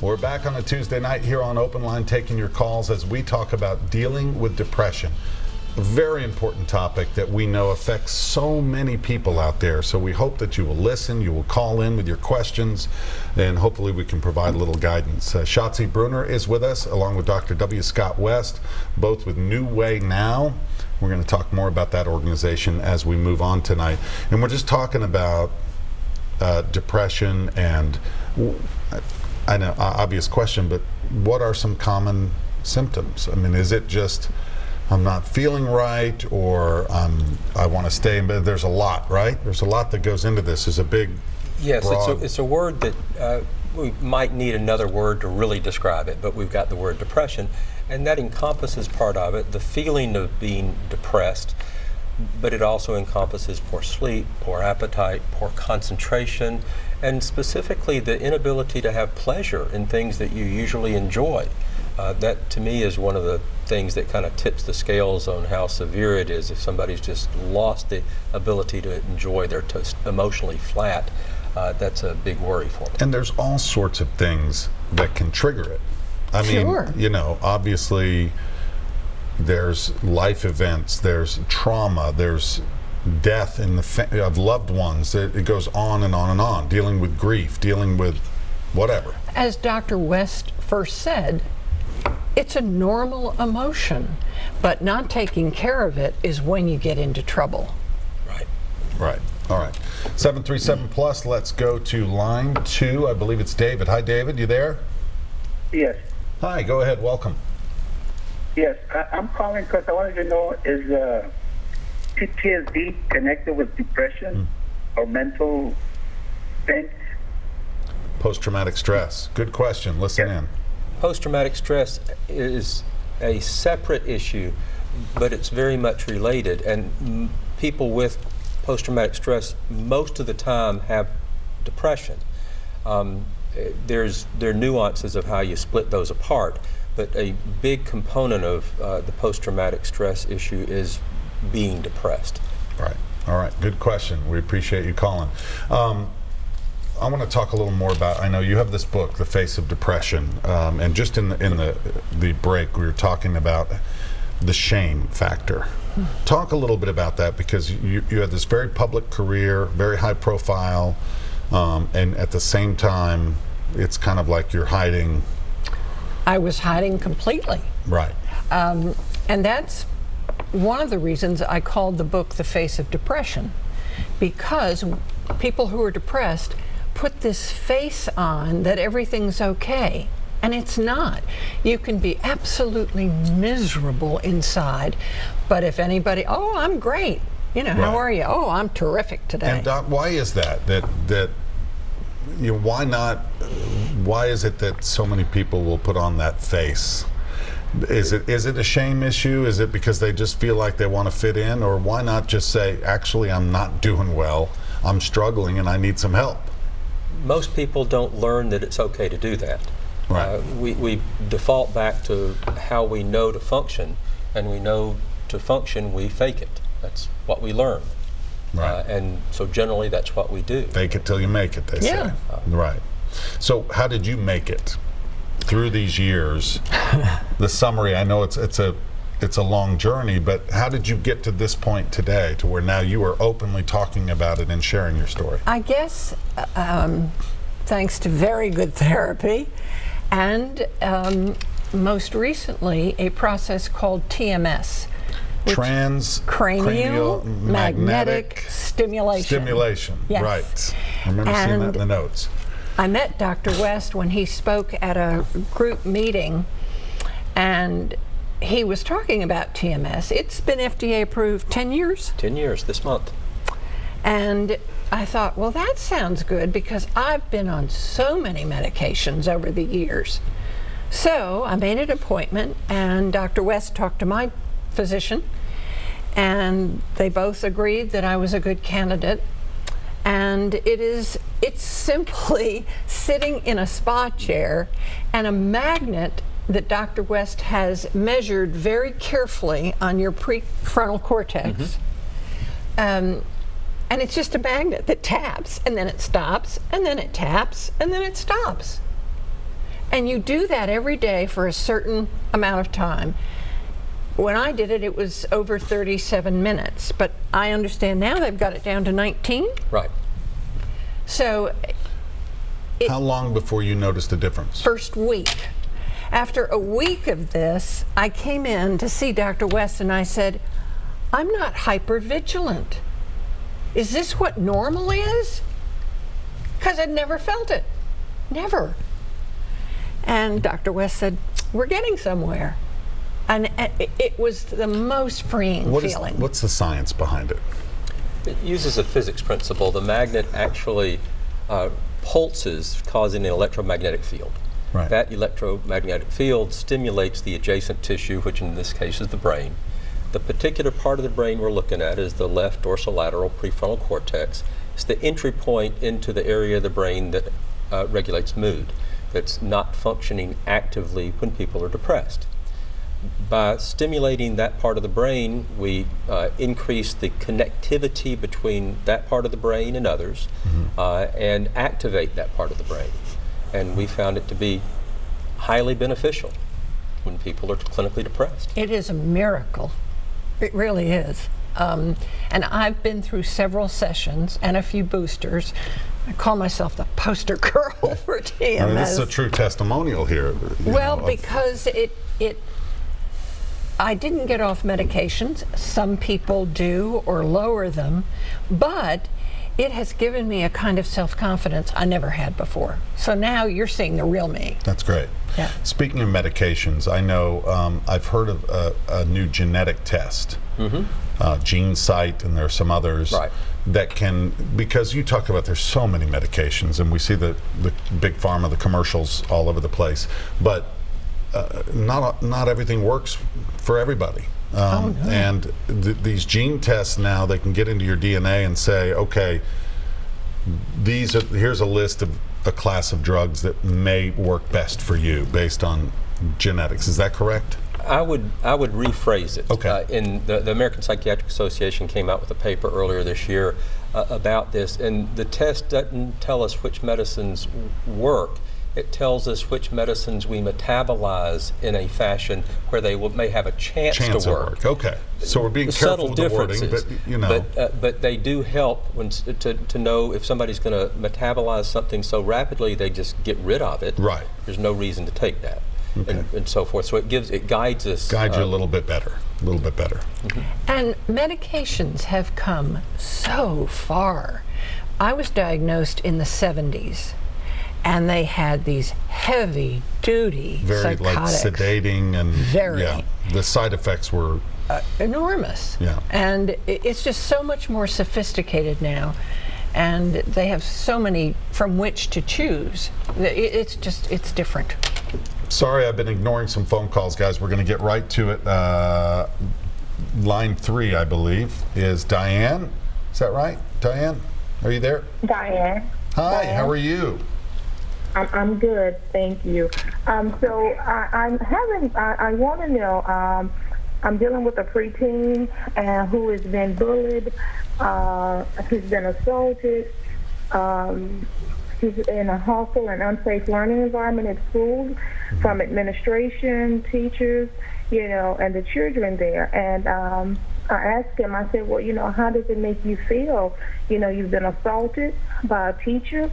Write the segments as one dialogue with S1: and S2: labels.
S1: We're back on a Tuesday night here on Open Line, taking your calls as we talk about dealing with depression. A very important topic that we know affects so many people out there. So we hope that you will listen, you will call in with your questions, and hopefully we can provide a little guidance. Schatzie Brunner is with us, along with Dr. W. Scott West, both with New Way Now. We're going to talk more about that organization as we move on tonight. And we're just talking about depression, and I know, obvious question, but what are some common symptoms? I mean, is it just I'm not feeling right, or I want to stay in bed? There's a lot, right? There's a lot that goes into this. There's a big, broad...
S2: it's a word that we might need another word to really describe it, but we've got the word depression, and that encompasses part of it, the feeling of being depressed, but it also encompasses poor sleep, poor appetite, poor concentration, and specifically the inability to have pleasure in things that you usually enjoy. That to me is one of the things that kind of tips the scales on how severe it is. If somebody's just lost the ability to enjoy, they're emotionally flat, that's a big worry for me.
S1: And there's all sorts of things that can trigger it. I mean, you know, obviously there's life events, there's trauma, there's death in the of loved ones. It goes on and on and on, dealing with grief, dealing with whatever.
S3: As Dr. West first said, it's a normal emotion, but not taking care of it is when you get into trouble.
S2: Right.
S1: Right. All right. 737 plus, let's go to line 2. I believe it's David. Hi, David. You there?
S4: Yes.
S1: Hi. Go ahead. Welcome.
S4: Yes. I'm calling because I wanted to know, is PTSD connected with depression or mental things?
S1: Post-traumatic stress. Good question. Listen in.
S2: Post-traumatic stress is a separate issue, but it's very much related, and people with post-traumatic stress most of the time have depression. There are nuances of how you split those apart, but a big component of the post-traumatic stress issue is being depressed.
S1: Right. All right. Good question. We appreciate you calling. I want to talk a little more about, I know you have this book, The Face of Depression, and just in the break we were talking about the shame factor. Talk a little bit about that, because you had this very public career, very high profile, and at the same time it's kind of like you're hiding.
S3: I was hiding completely.
S1: Right.
S3: And that's one of the reasons I called the book The Face of Depression, because people who are depressed put this face on that everything's okay, and it's not. You can be absolutely miserable inside, but if anybody, oh, I'm great, you know, how are you? Oh, I'm terrific today.
S1: And Doc, why is that? That you know, why not? Why is it that so many people will put on that face? Is it a shame issue? Is it because they just feel like they want to fit in? Or why not just say, actually, I'm not doing well, I'm struggling, and I need some help?
S2: Most people don't learn that it's okay to do that.
S1: Right.
S2: We default back to how we know to function, and we know to function, we fake it. That's what we learn.
S1: Right.
S2: And so generally that's what we do.
S1: Fake it till you make it, they say. Right. So how did you make it through these years? The summary, I know it's a long journey, but how did you get to this point today, to where now you are openly talking about it and sharing your story?
S3: I guess thanks to very good therapy, and most recently a process called TMS. Transcranial magnetic stimulation.
S1: Yes. Right. I remember seeing that in the notes.
S3: I met Dr. West when he spoke at a group meeting, and he was talking about TMS. It's been FDA approved 10 years?
S2: 10 years this month.
S3: And I thought, well, that sounds good, because I've been on so many medications over the years. So I made an appointment, and Dr. West talked to my physician, and they both agreed that I was a good candidate. And it's simply sitting in a spa chair and a magnet that Dr. West has measured very carefully on your prefrontal cortex. And it's just a magnet that taps, and then it stops, and then it taps, and then it stops. And you do that every day for a certain amount of time. When I did it, it was over 37 minutes, but I understand now they've got it down to 19.
S2: Right.
S3: So
S1: how long before you noticed a difference?
S3: First week. After a week of this, I came in to see Dr. West and I said, I'm not hypervigilant. Is this what normal is? Because I'd never felt it. Never. And Dr. West said, we're getting somewhere. And it was the most freeing feeling.
S1: What's the science behind it?
S2: It uses a physics principle. The magnet actually pulses, causing an electromagnetic field.
S1: Right.
S2: That electromagnetic field stimulates the adjacent tissue, which in this case is the brain. The particular part of the brain we're looking at is the left dorsolateral prefrontal cortex. It's the entry point into the area of the brain that regulates mood, that's not functioning actively when people are depressed. By stimulating that part of the brain, we increase the connectivity between that part of the brain and others, and activate that part of the brain. And we found it to be highly beneficial when people are clinically depressed.
S3: It is a miracle. It really is. And I've been through several sessions and a few boosters. I call myself the poster girl for TMS.
S1: I mean, this is a true testimonial here.
S3: Well, because I didn't get off medications. Some people do or lower them, but it has given me a kind of self-confidence I never had before. So now you're seeing the real me.
S1: That's great.
S3: Yeah.
S1: Speaking of medications, I know I've heard of a new genetic test, GeneSight, and there are some others that can, because you talk about there's so many medications, and we see the big pharma, the commercials all over the place, but not everything works for everybody.
S3: No.
S1: And these gene tests now, they can get into your DNA and say, okay, here's a list of a class of drugs that may work best for you based on genetics. Is that correct?
S2: I would rephrase it.
S1: Okay.
S2: In the American Psychiatric Association came out with a paper earlier this year about this, and the test doesn't tell us which medicines work. It tells us which medicines we metabolize in a fashion where they may have a chance to work.
S1: Okay, so we're being careful with the wording, but you know.
S2: But they do help to know if somebody's going to metabolize something so rapidly they just get rid of it.
S1: Right.
S2: There's no reason to take that, and so forth. So it guides us.
S1: Guides you a little bit better, a little bit better.
S3: And medications have come so far. I was diagnosed in the 70s. And they had these heavy-duty
S1: psychotics. Very like sedating and yeah, the side effects were
S3: enormous.
S1: Yeah.
S3: And it's just so much more sophisticated now, and they have so many from which to choose. It's different.
S1: Sorry, I've been ignoring some phone calls, guys. We're going to get right to it. Line 3, I believe, is Diane. Is that right, Diane? Are you there?
S5: Diane.
S1: Hi.
S5: Diane.
S1: How are you?
S5: I'm good, thank you. So I want to know, I'm dealing with a preteen who has been bullied, who's been assaulted, he's in a hostile and unsafe learning environment at school from administration, teachers, and the children there. And I asked him, I said, well, how does it make you feel? You've been assaulted by a teacher.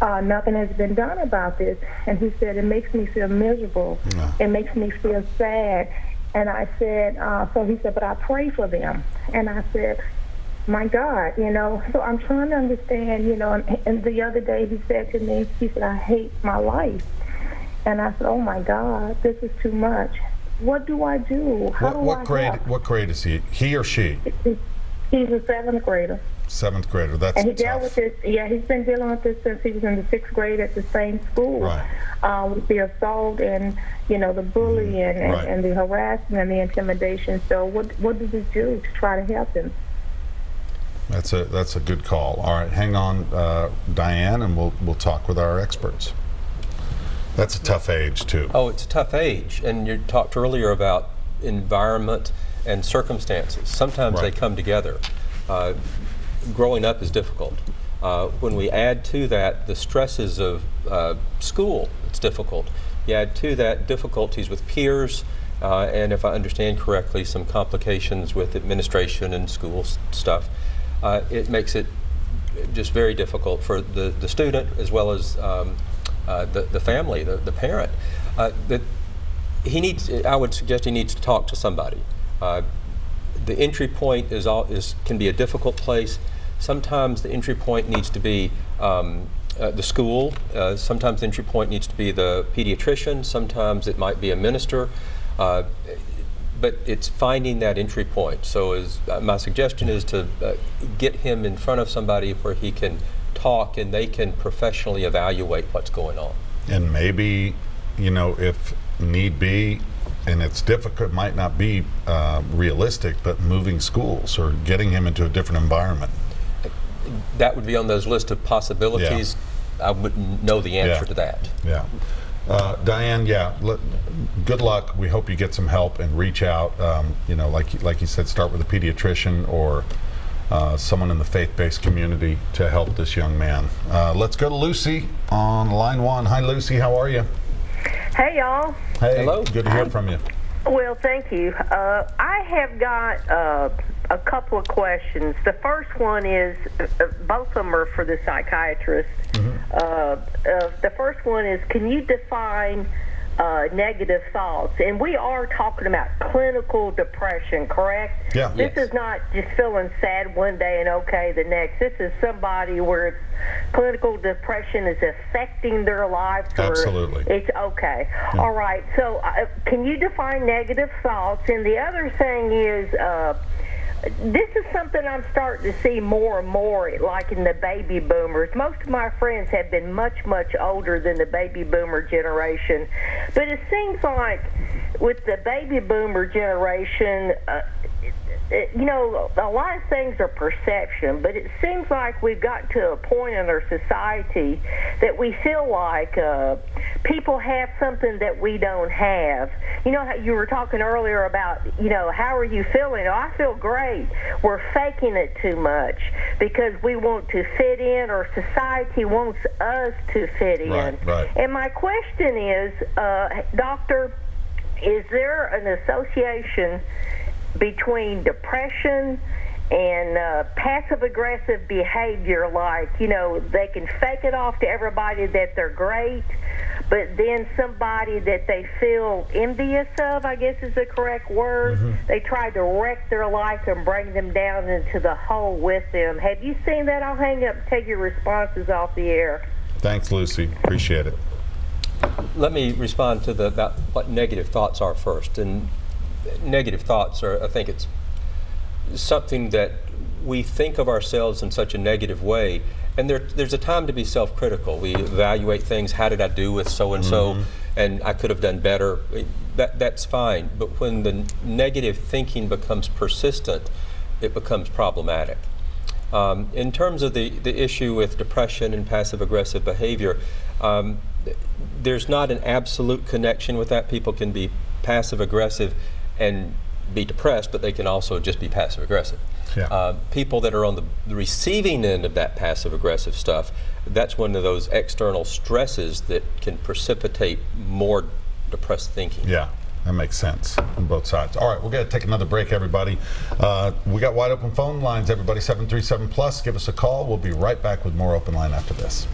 S5: Nothing has been done about this. And he said, it makes me feel miserable. No. It makes me feel sad. And I said, so he said, but I pray for them. And I said, my God, so I'm trying to understand, and the other day he said to me, he said, I hate my life. And I said, oh my God, this is too much. What do I do?
S1: What grade is he? He or she?
S5: He's a 7th grader.
S1: 7th grader. That's
S5: and he
S1: tough.
S5: dealt with this. Yeah, he's been dealing with this since he was in the 6th grade at the same school.
S1: Right.
S5: With the assault and the bullying and the harassment and the intimidation. So what does it do to try to help him?
S1: That's a good call. All right, hang on, Diane, and we'll talk with our experts. That's a tough age too.
S2: Oh, it's a tough age, and you talked earlier about environment and circumstances. Sometimes they come together. Growing up is difficult. When we add to that the stresses of school, it's difficult. You add to that difficulties with peers, and if I understand correctly, some complications with administration and school stuff. It makes it just very difficult for the student as well as the family, the parent. I would suggest he needs to talk to somebody. The entry point can be a difficult place. Sometimes the entry point needs to be the school. Sometimes the entry point needs to be the pediatrician. Sometimes it might be a minister. But it's finding that entry point. So my suggestion is to get him in front of somebody where he can talk and they can professionally evaluate what's going on.
S1: And maybe, you know, if need be, and it's difficult, might not be realistic, but moving schools or getting him into a different environment.
S2: That would be on those list of possibilities. Yeah. I wouldn't know the answer to that.
S1: Yeah. Diane, good luck. We hope you get some help and reach out. You know, like you said, start with a pediatrician or someone in the faith-based community to help this young man. Let's go to Lucy on line 1. Hi, Lucy. How are you?
S6: Hey, y'all.
S1: Hey.
S2: Hello.
S1: Good to hear from you.
S6: Well, thank you. I have got a couple of questions. The first one is, both of them are for the psychiatrist. The first one is, can you define negative thoughts? And we are talking about clinical depression, correct?
S1: Yeah.
S6: This is not just feeling sad one day and okay the next. This is somebody where clinical depression is affecting their lives.
S1: Absolutely.
S6: It's okay. Yeah. All right. So can you define negative thoughts? And the other thing is, this is something I'm starting to see more and more, like in the baby boomers. Most of my friends have been much, much older than the baby boomer generation. But it seems like with the baby boomer generation, you know, a lot of things are perception, but it seems like we've got to a point in our society that we feel like people have something that we don't have. You know, how you were talking earlier about, you know, how are you feeling? Oh, I feel great. We're faking it too much because we want to fit in, or society wants us to fit in.
S1: Right.
S6: And my question is, doctor, is there an association between depression and passive-aggressive behavior? Like, you know, they can fake it off to everybody that they're great, but then somebody that they feel envious of, I guess is the correct word, they try to wreck their life and bring them down into the hole with them. Have you seen that? I'll hang up and take your responses off the air.
S1: Thanks, Lucy. Appreciate it.
S2: Let me respond to about what negative thoughts are first. And negative thoughts are, I think it's something that we think of ourselves in such a negative way, and there's a time to be self-critical. We evaluate things. How did I do with so-and-so? And I could have done better. That's fine. But when the negative thinking becomes persistent, it becomes problematic. In terms of the issue with depression and passive-aggressive behavior, there's not an absolute connection with that. People can be passive-aggressive and be depressed, but they can also just be passive-aggressive. Yeah. People that are on the receiving end of that passive-aggressive stuff, that's one of those external stresses that can precipitate more depressed thinking.
S1: Yeah, that makes sense on both sides. All right, we're going to take another break, everybody. We got wide open phone lines, everybody, 737+. Give us a call. We'll be right back with more Open Line after this.